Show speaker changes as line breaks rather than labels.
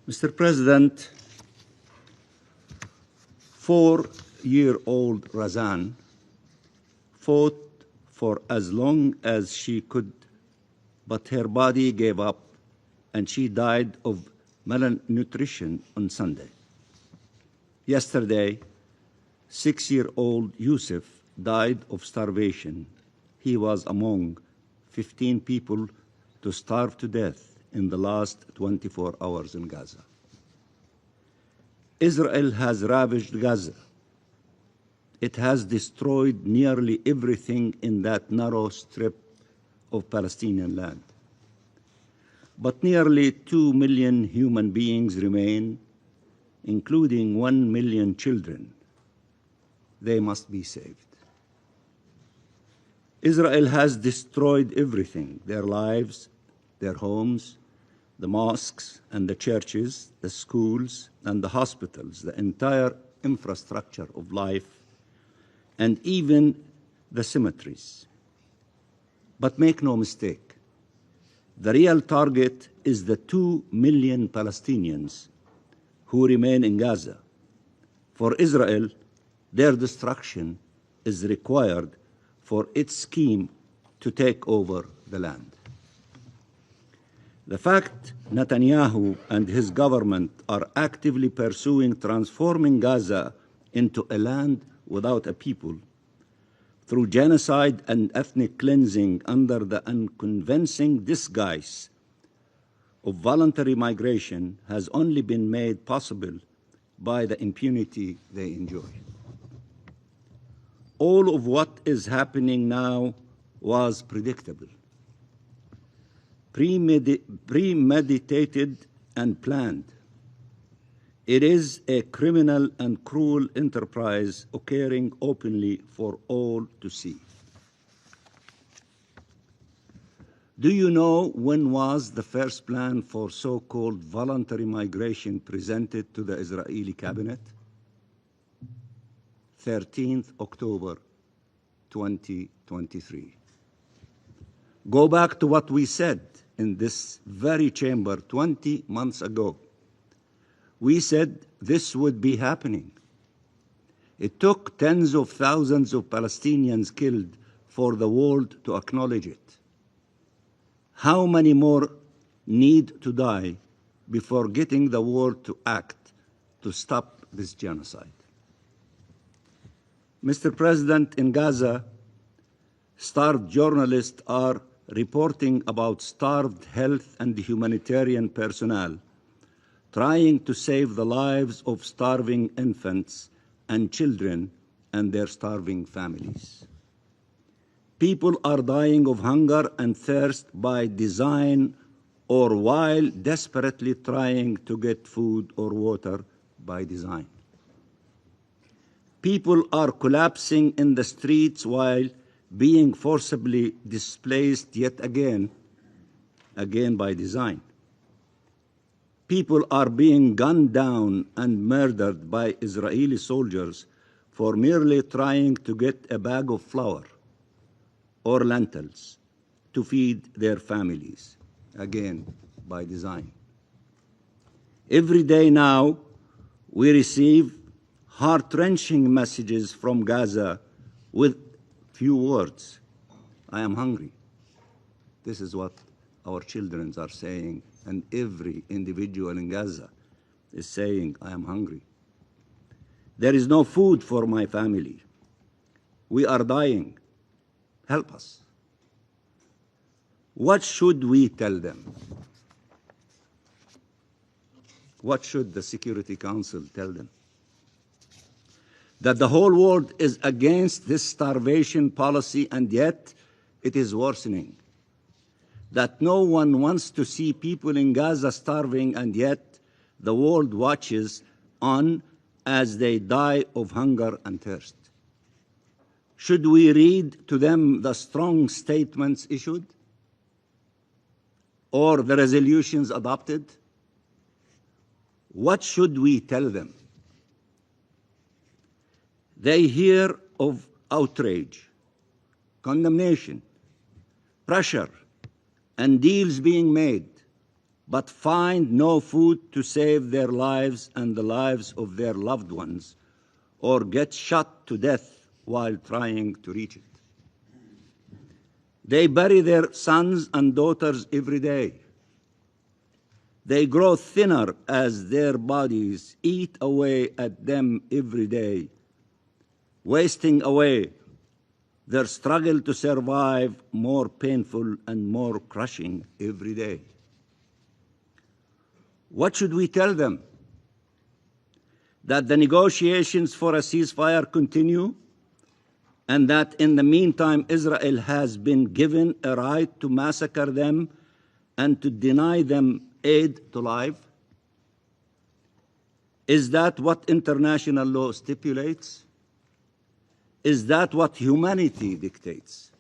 Mr. President, 4-year-old Razan fought for as long as she could, but her body gave up and she died of malnutrition on Sunday. Yesterday, 6-year-old Yusuf died of starvation. He was among 15 people to starve to death in the last 24 hours in Gaza. Israel has ravaged Gaza. It has destroyed nearly everything in that narrow strip of Palestinian land. But nearly 2 million human beings remain, including 1 million children. They must be saved. Israel has destroyed everything: their lives, their homes, the mosques and the churches, the schools and the hospitals, the entire infrastructure of life, and even the cemeteries. But make no mistake, the real target is the 2 million Palestinians who remain in Gaza. For Israel, their destruction is required for its scheme to take over the land. The fact Netanyahu and his government are actively pursuing transforming Gaza into a land without a people through genocide and ethnic cleansing under the unconvincing disguise of voluntary migration has only been made possible by the impunity they enjoy. All of what is happening now was predictable, premeditated and planned. It is a criminal and cruel enterprise occurring openly for all to see. Do you know when was the first plan for so-called voluntary migration presented to the Israeli cabinet? 13th October 2023. Go back to what we said in this very chamber 20 months ago. We said this would be happening. It took tens of thousands of Palestinians killed for the world to acknowledge it. How many more need to die before getting the world to act to stop this genocide? Mr. President, in Gaza, starved journalists are reporting about starved health and humanitarian personnel trying to save the lives of starving infants and children and their starving families. People are dying of hunger and thirst by design or while desperately trying to get food or water by design. People are collapsing in the streets while being forcibly displaced yet again by design. People are being gunned down and murdered by Israeli soldiers for merely trying to get a bag of flour or lentils to feed their families, again by design. Every day now, we receive heart-wrenching messages from Gaza with few words: I am hungry. This is what our children are saying, and every individual in Gaza is saying, I am hungry. There is no food for my family. We are dying. Help us. What should we tell them? What should the Security Council tell them? That the whole world is against this starvation policy and yet it is worsening. That no one wants to see people in Gaza starving and yet the world watches on as they die of hunger and thirst. Should we read to them the strong statements issued or the resolutions adopted? What should we tell them? They hear of outrage, condemnation, pressure, and deals being made, but find no food to save their lives and the lives of their loved ones, or get shot to death while trying to reach it. They bury their sons and daughters every day. They grow thinner as their bodies eat away at them every day, wasting away, their struggle to survive more painful and more crushing every day. What should we tell them? That the negotiations for a ceasefire continue, and that in the meantime Israel has been given a right to massacre them and to deny them aid to life? Is that what international law stipulates? Is that what humanity dictates?